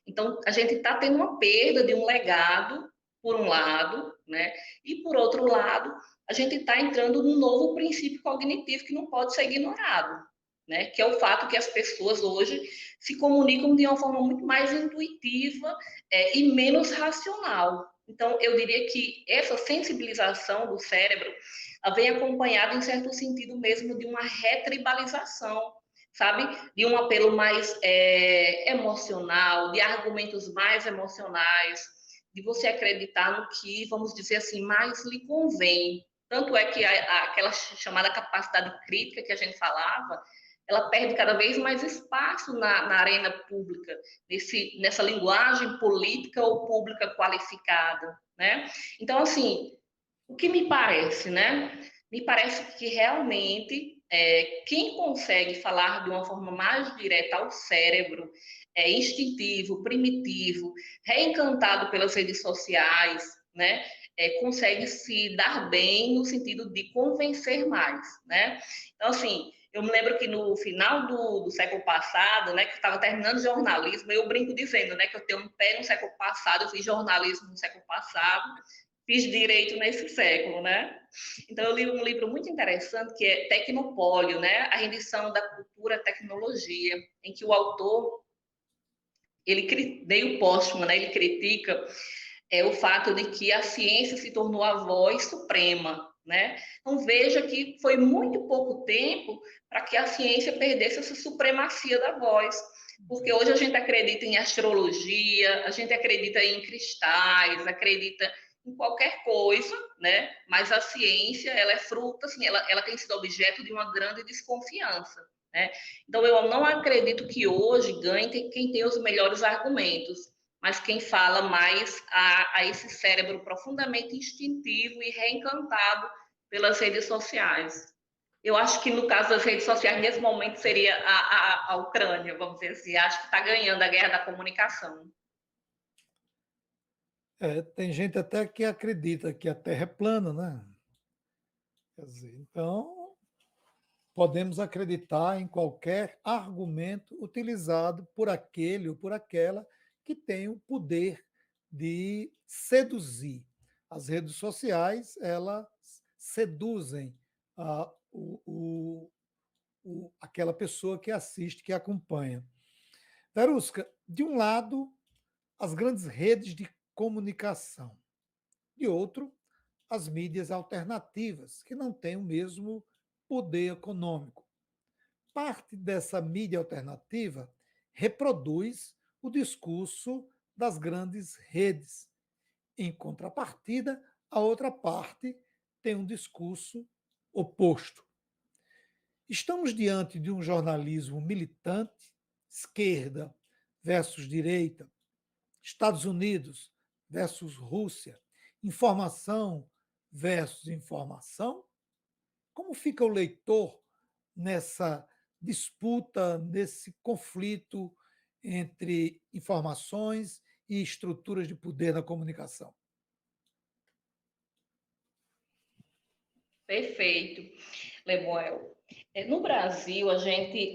Então, a gente está tendo uma perda de um legado, por um lado, né? E, por outro lado, a gente está entrando num novo princípio cognitivo que não pode ser ignorado, né? Que é o fato que as pessoas hoje se comunicam de uma forma muito mais intuitiva e menos racional. Então, eu diria que essa sensibilização do cérebro vem acompanhada, em certo sentido, mesmo de uma retribalização, sabe? De um apelo mais emocional, de argumentos mais emocionais, de você acreditar no que, vamos dizer assim, mais lhe convém. Tanto é que aquela chamada capacidade crítica que a gente falava, ela perde cada vez mais espaço na arena pública, nessa linguagem política ou pública qualificada, né? Então, assim, o que me parece, né? Me parece que realmente quem consegue falar de uma forma mais direta ao cérebro, instintivo, primitivo, reencantado pelas redes sociais, né? Consegue se dar bem no sentido de convencer mais, né? Então, assim, eu me lembro que no final do século passado, né, que eu estava terminando jornalismo, eu brinco dizendo, né, que eu tenho um pé no século passado, eu fiz jornalismo no século passado, fiz direito nesse século, né? Então eu li um livro muito interessante que é Tecnopólio, né? A rendição da cultura à tecnologia, em que o autor, ele meio póstumo, né? Ele critica o fato de que a ciência se tornou a voz suprema, né? Então veja que foi muito pouco tempo para que a ciência perdesse essa supremacia da voz. Porque hoje a gente acredita em astrologia, a gente acredita em cristais, acredita em qualquer coisa, né? Mas a ciência, ela é fruto, assim, ela tem sido objeto de uma grande desconfiança, né? Então eu não acredito que hoje ganhe quem tem os melhores argumentos, mas quem fala mais a esse cérebro profundamente instintivo e reencantado pelas redes sociais. Eu acho que no caso das redes sociais, nesse momento, seria a Ucrânia, vamos dizer assim. Acho que está ganhando a guerra da comunicação. Tem gente até que acredita que a Terra é plana, né? Quer dizer, então, podemos acreditar em qualquer argumento utilizado por aquele ou por aquela que tem o poder de seduzir. As redes sociais, elas seduzem aquela pessoa que assiste, que acompanha. Verusca, de um lado, as grandes redes de comunicação, de outro, as mídias alternativas, que não têm o mesmo poder econômico. Parte dessa mídia alternativa reproduz o discurso das grandes redes. Em contrapartida, a outra parte tem um discurso oposto. Estamos diante de um jornalismo militante, esquerda versus direita, Estados Unidos versus Rússia, informação versus informação? Como fica o leitor nessa disputa, nesse conflito entre informações e estruturas de poder na comunicação? Perfeito, Lemuel. No Brasil, a gente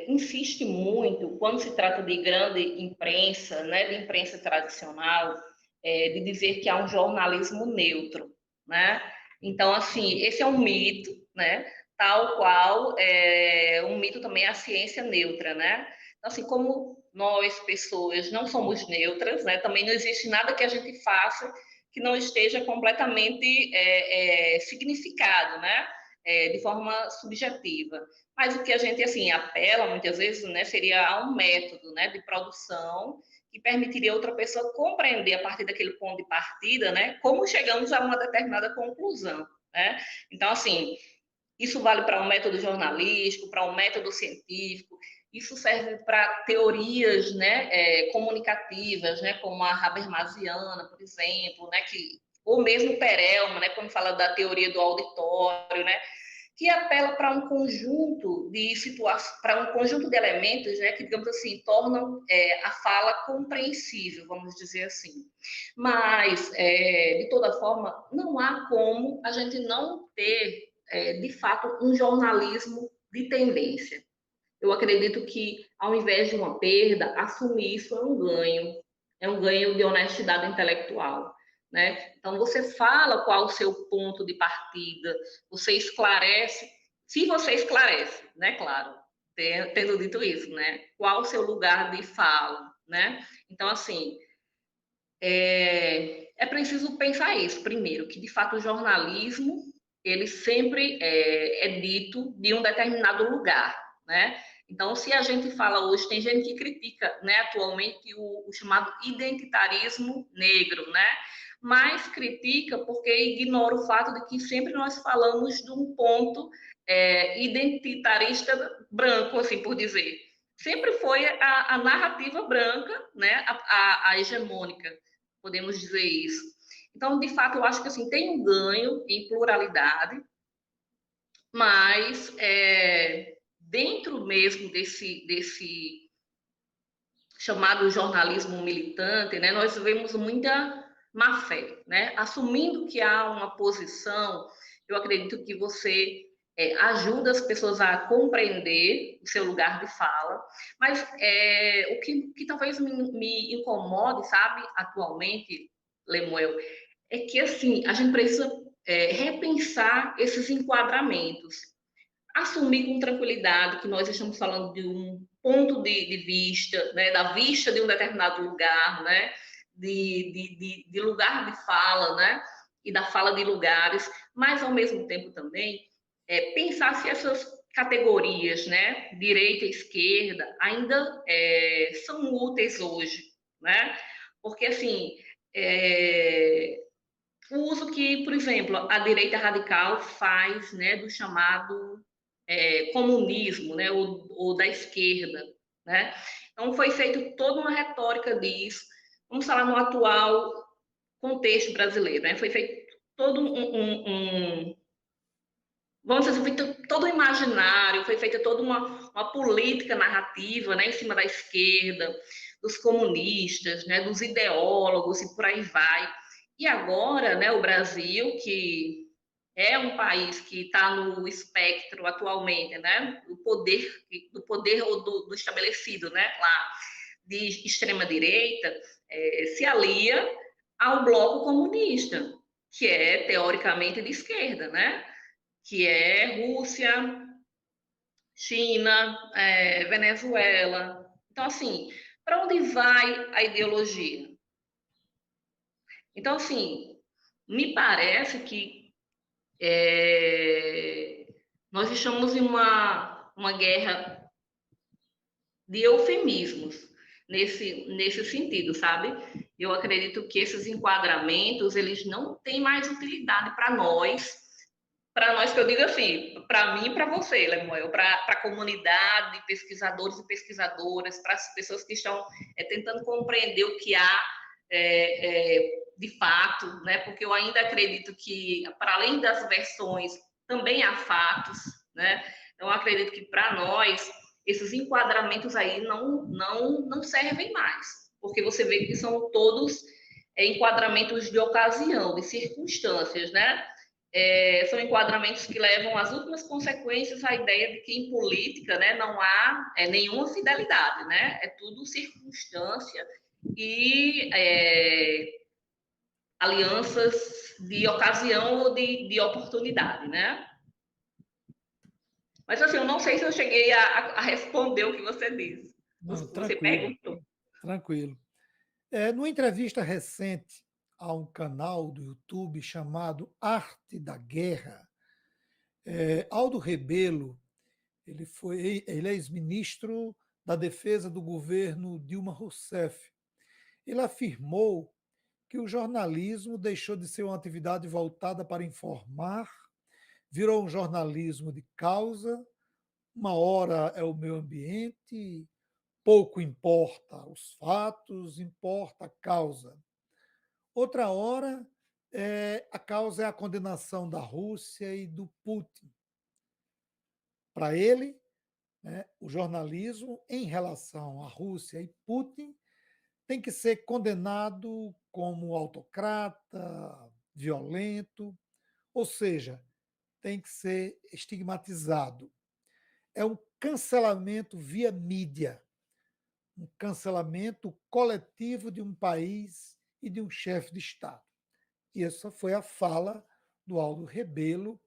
insiste muito, quando se trata de grande imprensa, né, de imprensa tradicional, de dizer que há um jornalismo neutro, né? Então, assim, esse é um mito, né? Tal qual um mito também é a ciência neutra, né? Então, assim, como nós, pessoas, não somos neutras, né? Também não existe nada que a gente faça que não esteja completamente significado, né? De forma subjetiva. Mas o que a gente assim apela muitas vezes, né, seria a um método, né, de produção que permitiria outra pessoa compreender a partir daquele ponto de partida, né, como chegamos a uma determinada conclusão, né? Então assim, isso vale para um método jornalístico, para um método científico, Isso serve para teorias, né, comunicativas, né, como a Habermasiana, por exemplo, né, ou mesmo Perelman, né, quando fala da teoria do auditório, né, que apela para um conjunto de situações, para um conjunto de elementos, né, que, digamos assim, tornam a fala compreensível, vamos dizer assim. Mas, de toda forma, não há como a gente não ter, de fato, um jornalismo de tendência. Eu acredito que, ao invés de uma perda, assumir isso é um ganho de honestidade intelectual. Né? Então, você fala qual o seu ponto de partida, você esclarece, se você esclarece, né, claro, tendo dito isso, né, qual o seu lugar de fala, né? Então, assim, é preciso pensar isso, primeiro, que de fato o jornalismo, ele sempre é dito de um determinado lugar, né? Então, se a gente fala hoje, tem gente que critica, né, atualmente o chamado identitarismo negro, né? Mas critica porque ignora o fato de que sempre nós falamos de um ponto identitarista branco, assim por dizer. Sempre foi a narrativa branca, né, a hegemônica, podemos dizer isso. Então, de fato, eu acho que assim, tem um ganho em pluralidade, mas dentro mesmo desse chamado jornalismo militante, né, nós vemos muita má fé, né? Assumindo que há uma posição, eu acredito que você ajuda as pessoas a compreender o seu lugar de fala, mas o que talvez me incomode, sabe, atualmente, Lemuel, é que assim a gente precisa repensar esses enquadramentos, assumir com tranquilidade que nós estamos falando de um ponto de vista, né, da vista de um determinado lugar, né, de lugar de fala, né, e da fala de lugares, mas ao mesmo tempo também pensar se essas categorias, né, direita e esquerda, ainda são úteis hoje, né, porque assim o uso que, por exemplo, a direita radical faz, né, do chamado comunismo, né, ou da esquerda, né? Então foi feita toda uma retórica disso. Vamos falar no atual contexto brasileiro, né? Foi feito todo vamos dizer, foi feito todo um imaginário, foi feita toda uma política narrativa, né, em cima da esquerda, dos comunistas, né, dos ideólogos e por aí vai. E agora, né, o Brasil, que é um país que está no espectro atualmente, né, do poder ou do estabelecido, né, lá de extrema direita, se alia ao bloco comunista, que é teoricamente de esquerda, né, que é Rússia, China, Venezuela. Então, assim, para onde vai a ideologia? Então, assim, me parece que nós estamos em uma guerra de eufemismos nesse sentido, sabe? Eu acredito que esses enquadramentos, eles não têm mais utilidade para nós que eu digo assim, para mim e para você, Lemuel, para a comunidade de pesquisadores e pesquisadoras, para as pessoas que estão tentando compreender o que há de fato, né? Porque eu ainda acredito que, para além das versões, também há fatos, né? Então, eu acredito que, para nós, esses enquadramentos aí não servem mais, porque você vê que são todos enquadramentos de ocasião, de circunstâncias, né? São enquadramentos que levam às últimas consequências à ideia de que em política, né, não há nenhuma fidelidade, né? É tudo circunstância e alianças de ocasião ou de oportunidade, né? Mas assim, eu não sei se eu cheguei a responder o que você disse. Não, Você tranquilo, perguntou. tranquilo. Numa entrevista recente a um canal do YouTube chamado Arte da Guerra, Aldo Rebelo, ele é ex-ministro da Defesa do governo Dilma Rousseff. Ele afirmou que o jornalismo deixou de ser uma atividade voltada para informar, virou um jornalismo de causa, uma hora é o meio ambiente, pouco importa os fatos, importa a causa. Outra hora, a causa é a condenação da Rússia e do Putin. Para ele, né, o jornalismo em relação à Rússia e Putin tem que ser condenado como autocrata, violento, ou seja, tem que ser estigmatizado. É um cancelamento via mídia, um cancelamento coletivo de um país e de um chefe de Estado. E essa foi a fala do Aldo Rebelo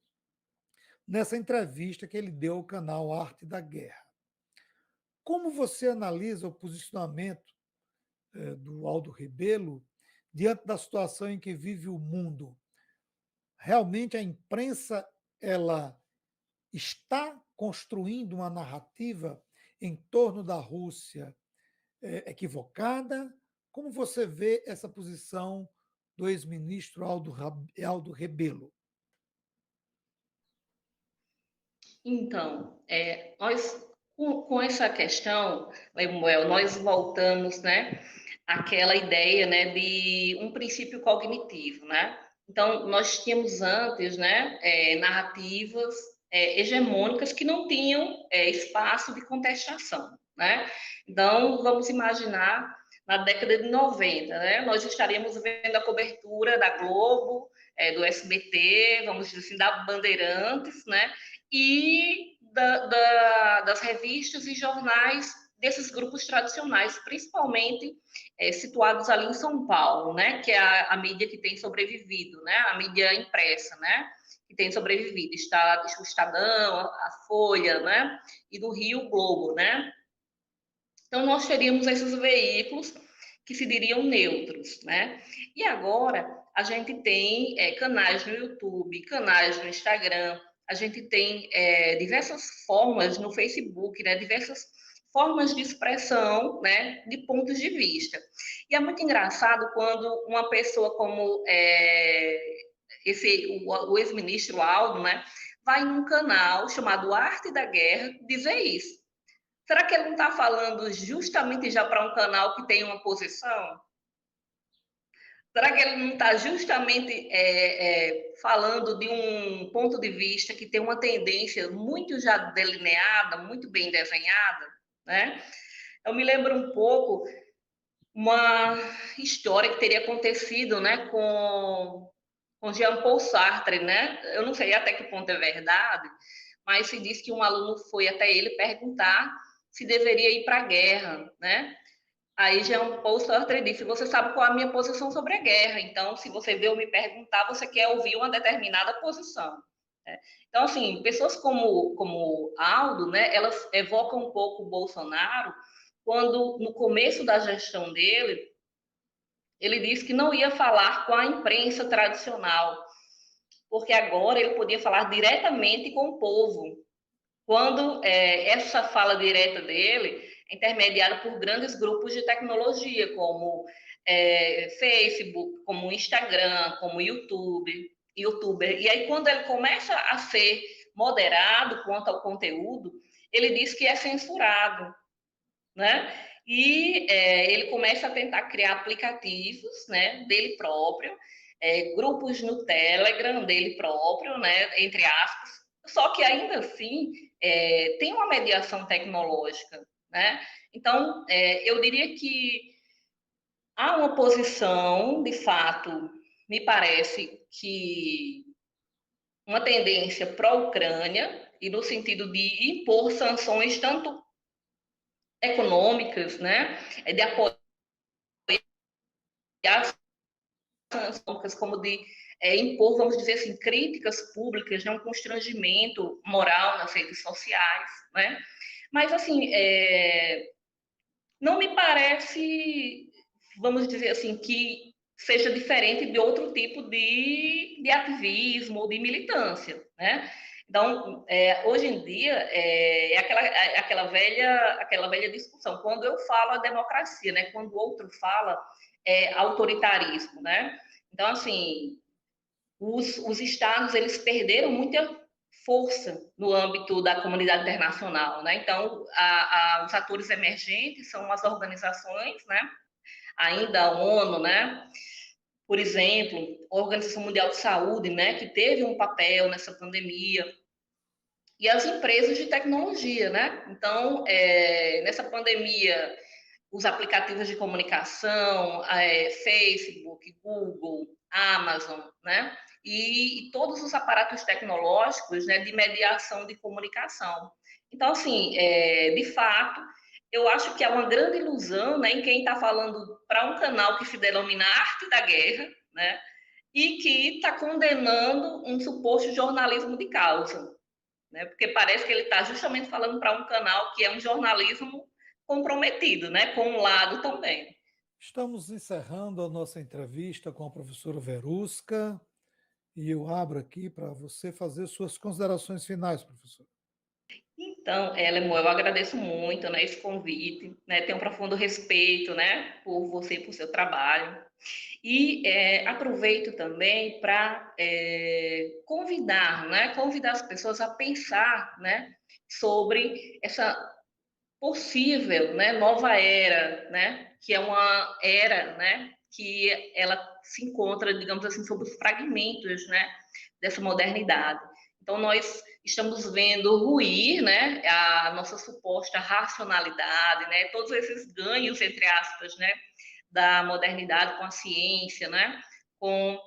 nessa entrevista que ele deu ao canal Arte da Guerra. Como você analisa o posicionamento do Aldo Rebelo diante da situação em que vive o mundo? Realmente a imprensa ela está construindo uma narrativa em torno da Rússia equivocada? Como você vê essa posição do ex-ministro Aldo Rebelo? Então, nós, com essa questão, Lemuel, nós voltamos, né, àquela ideia, né, de um princípio cognitivo, né? Então, nós tínhamos antes, né, narrativas hegemônicas que não tinham espaço de contestação, né? Então, vamos imaginar na década de 90, né? Nós estaríamos vendo a cobertura da Globo, do SBT, vamos dizer assim, da Bandeirantes, né? E das revistas e jornais desses grupos tradicionais, principalmente situados ali em São Paulo, né, que é a mídia que tem sobrevivido, né, a mídia impressa, né, que tem sobrevivido, está o Estadão, a Folha, né, e do Rio o Globo, né. Então nós teríamos esses veículos que se diriam neutros, né. E agora a gente tem canais no YouTube, canais no Instagram, a gente tem diversas formas no Facebook, né, diversas formas de expressão, né, de pontos de vista. E é muito engraçado quando uma pessoa como o ex-ministro Aldo, né, vai num canal chamado Arte da Guerra dizer isso. Será que ele não está falando justamente já para um canal que tem uma posição? Será que ele não está justamente falando de um ponto de vista que tem uma tendência muito já delineada, muito bem desenhada, né? Eu me lembro um pouco uma história que teria acontecido, né, com Jean-Paul Sartre, né? Eu não sei até que ponto é verdade, mas se diz que um aluno foi até ele perguntar se deveria ir para a guerra, né? Aí Jean-Paul Sartre disse: Você sabe qual é a minha posição sobre a guerra, então, se você veio me perguntar, você quer ouvir uma determinada posição. Né? Então, assim, pessoas como Aldo, né, elas evocam um pouco o Bolsonaro, quando no começo da gestão dele, ele disse que não ia falar com a imprensa tradicional, porque agora ele podia falar diretamente com o povo. Quando essa fala direta dele é intermediada por grandes grupos de tecnologia, como Facebook, como Instagram, como YouTuber. E aí, quando ele começa a ser moderado quanto ao conteúdo, ele diz que é censurado, né? E ele começa a tentar criar aplicativos, né, dele próprio, grupos no Telegram dele próprio, né, entre aspas, só que ainda assim tem uma mediação tecnológica, né? Então, eu diria que há uma posição, de fato, me parece que uma tendência pró-Ucrânia, e no sentido de impor sanções tanto econômicas, né, de apoiar sanções como de impor, vamos dizer assim, críticas públicas, né, um constrangimento moral nas redes sociais, né? Mas, assim, não me parece, vamos dizer assim, que seja diferente de outro tipo de ativismo ou de militância, né? Então, hoje em dia, aquela velha discussão. Quando eu falo a democracia, né? Quando o outro fala autoritarismo, né? Então, assim, os estados, eles perderam muita força no âmbito da comunidade internacional, né? Então, os atores emergentes são as organizações, né? Ainda a ONU, né? Por exemplo, a Organização Mundial de Saúde, né? Que teve um papel nessa pandemia, e as empresas de tecnologia, né? Então, nessa pandemia, os aplicativos de comunicação, Facebook, Google, Amazon, né? E todos os aparatos tecnológicos, né, de mediação de comunicação. Então, assim, de fato, eu acho que é uma grande ilusão, né, em quem está falando para um canal que se denomina Arte da Guerra, né, e que está condenando um suposto jornalismo de causa, né? Porque parece que ele está justamente falando para um canal que é um jornalismo comprometido, né? Com um lado também. Estamos encerrando a nossa entrevista com a professora Verusca e eu abro aqui para você fazer suas considerações finais, professora. Então, Lemuel, eu agradeço muito, né, esse convite, né? Tenho um profundo respeito, né, por você e por seu trabalho. E aproveito também para convidar, né, convidar as pessoas a pensar, né, sobre essa possível, né, nova era, né, que é uma era, né, que ela se encontra, digamos assim, sob os fragmentos, né, dessa modernidade. Então nós estamos vendo ruir, né, a nossa suposta racionalidade, né, todos esses ganhos entre aspas, né, da modernidade com a ciência, né, com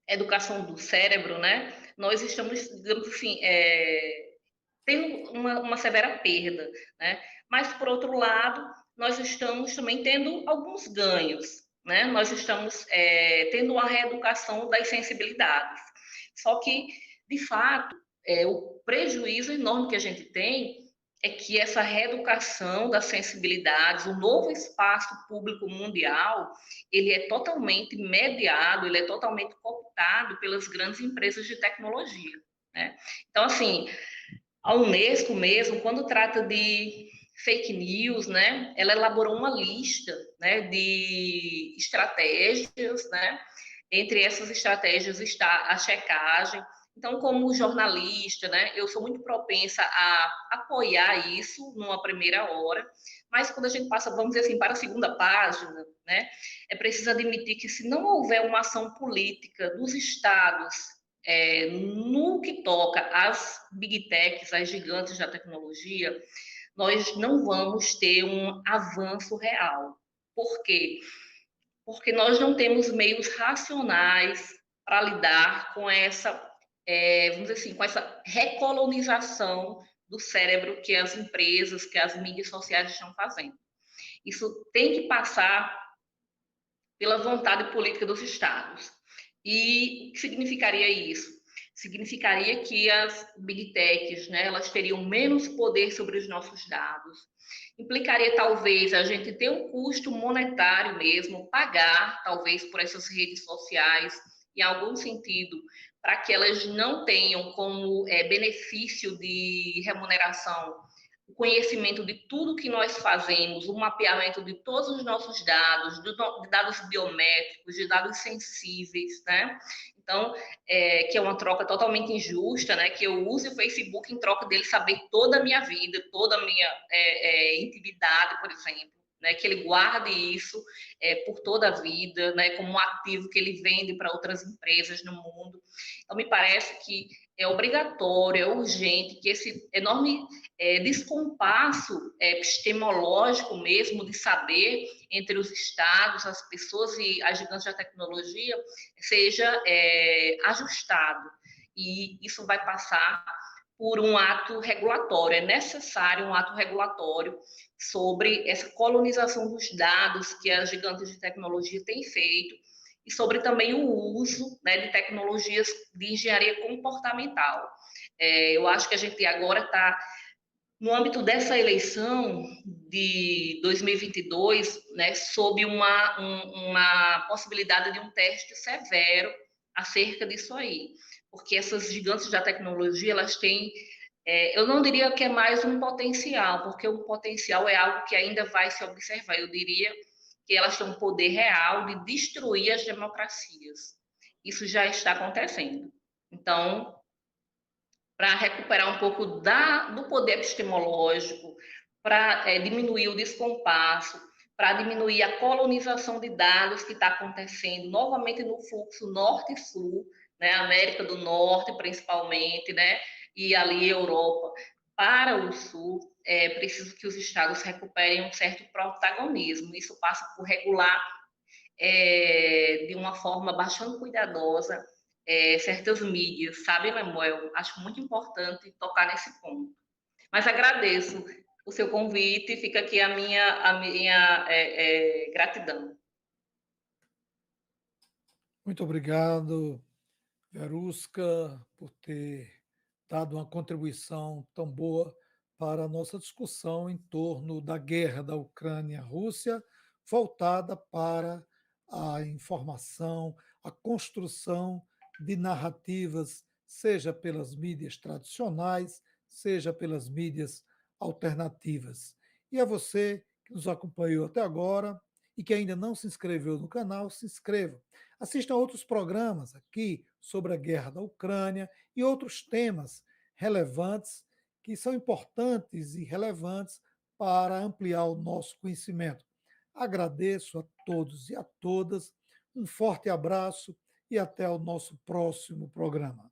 a educação do cérebro, né, nós estamos, digamos assim, tem uma severa perda, né? Mas, por outro lado, nós estamos também tendo alguns ganhos, né? Nós estamos tendo uma reeducação das sensibilidades. Só que, de fato, o prejuízo enorme que a gente tem é que essa reeducação das sensibilidades, o novo espaço público mundial, ele é totalmente mediado, ele é totalmente cooptado pelas grandes empresas de tecnologia, né? Então, assim, a Unesco mesmo, quando trata de fake news, né, ela elaborou uma lista, né, de estratégias, né, entre essas estratégias está a checagem. Então, como jornalista, né, eu sou muito propensa a apoiar isso numa primeira hora, mas quando a gente passa, vamos dizer assim, para a segunda página, né, é preciso admitir que se não houver uma ação política dos estados no que toca às big techs, às gigantes da tecnologia, nós não vamos ter um avanço real. Por quê? Porque nós não temos meios racionais para lidar com essa, vamos dizer assim, com essa recolonização do cérebro que as empresas, que as mídias sociais estão fazendo. Isso tem que passar pela vontade política dos estados. E o que significaria isso? Significaria que as big techs, né, elas teriam menos poder sobre os nossos dados. Implicaria talvez a gente ter um custo monetário mesmo, pagar talvez por essas redes sociais, em algum sentido, para que elas não tenham como benefício de remuneração o conhecimento de tudo que nós fazemos, o mapeamento de todos os nossos dados, de dados biométricos, de dados sensíveis, né? Então, que é uma troca totalmente injusta, né? Que eu use o Facebook em troca dele saber toda a minha vida, toda a minha intimidade, por exemplo. Né, que ele guarde isso por toda a vida, né, como um ativo que ele vende para outras empresas no mundo. Então, me parece que é obrigatório, é urgente que esse enorme descompasso epistemológico mesmo de saber entre os estados, as pessoas e as gigantes da tecnologia seja ajustado. E isso vai passar por um ato regulatório. É necessário um ato regulatório sobre essa colonização dos dados que as gigantes de tecnologia têm feito e sobre também o uso, né, de tecnologias de engenharia comportamental. Eu acho que a gente agora está, no âmbito dessa eleição de 2022, né, sob uma possibilidade de um teste severo acerca disso aí. Porque essas gigantes da tecnologia, elas têm, eu não diria que é mais um potencial, porque o potencial é algo que ainda vai se observar. Eu diria que elas têm um poder real de destruir as democracias. Isso já está acontecendo. Então, para recuperar um pouco do poder epistemológico, para diminuir o descompasso, para diminuir a colonização de dados que está acontecendo novamente no fluxo norte e sul, né, América do Norte principalmente, né, e ali Europa para o sul. É preciso que os estados recuperem um certo protagonismo. Isso passa por regular de uma forma bastante cuidadosa certas mídias, sabe, Lemuel? Acho muito importante tocar nesse ponto. Mas agradeço o seu convite, fica aqui a minha gratidão. Muito obrigado, Verusca, por ter dado uma contribuição tão boa para a nossa discussão em torno da guerra da Ucrânia-Rússia, voltada para a informação, a construção de narrativas, seja pelas mídias tradicionais, seja pelas mídias alternativas. E a você que nos acompanhou até agora e que ainda não se inscreveu no canal, se inscreva. Assista a outros programas aqui sobre a guerra da Ucrânia e outros temas relevantes que são importantes e relevantes para ampliar o nosso conhecimento. Agradeço a todos e a todas, um forte abraço e até o nosso próximo programa.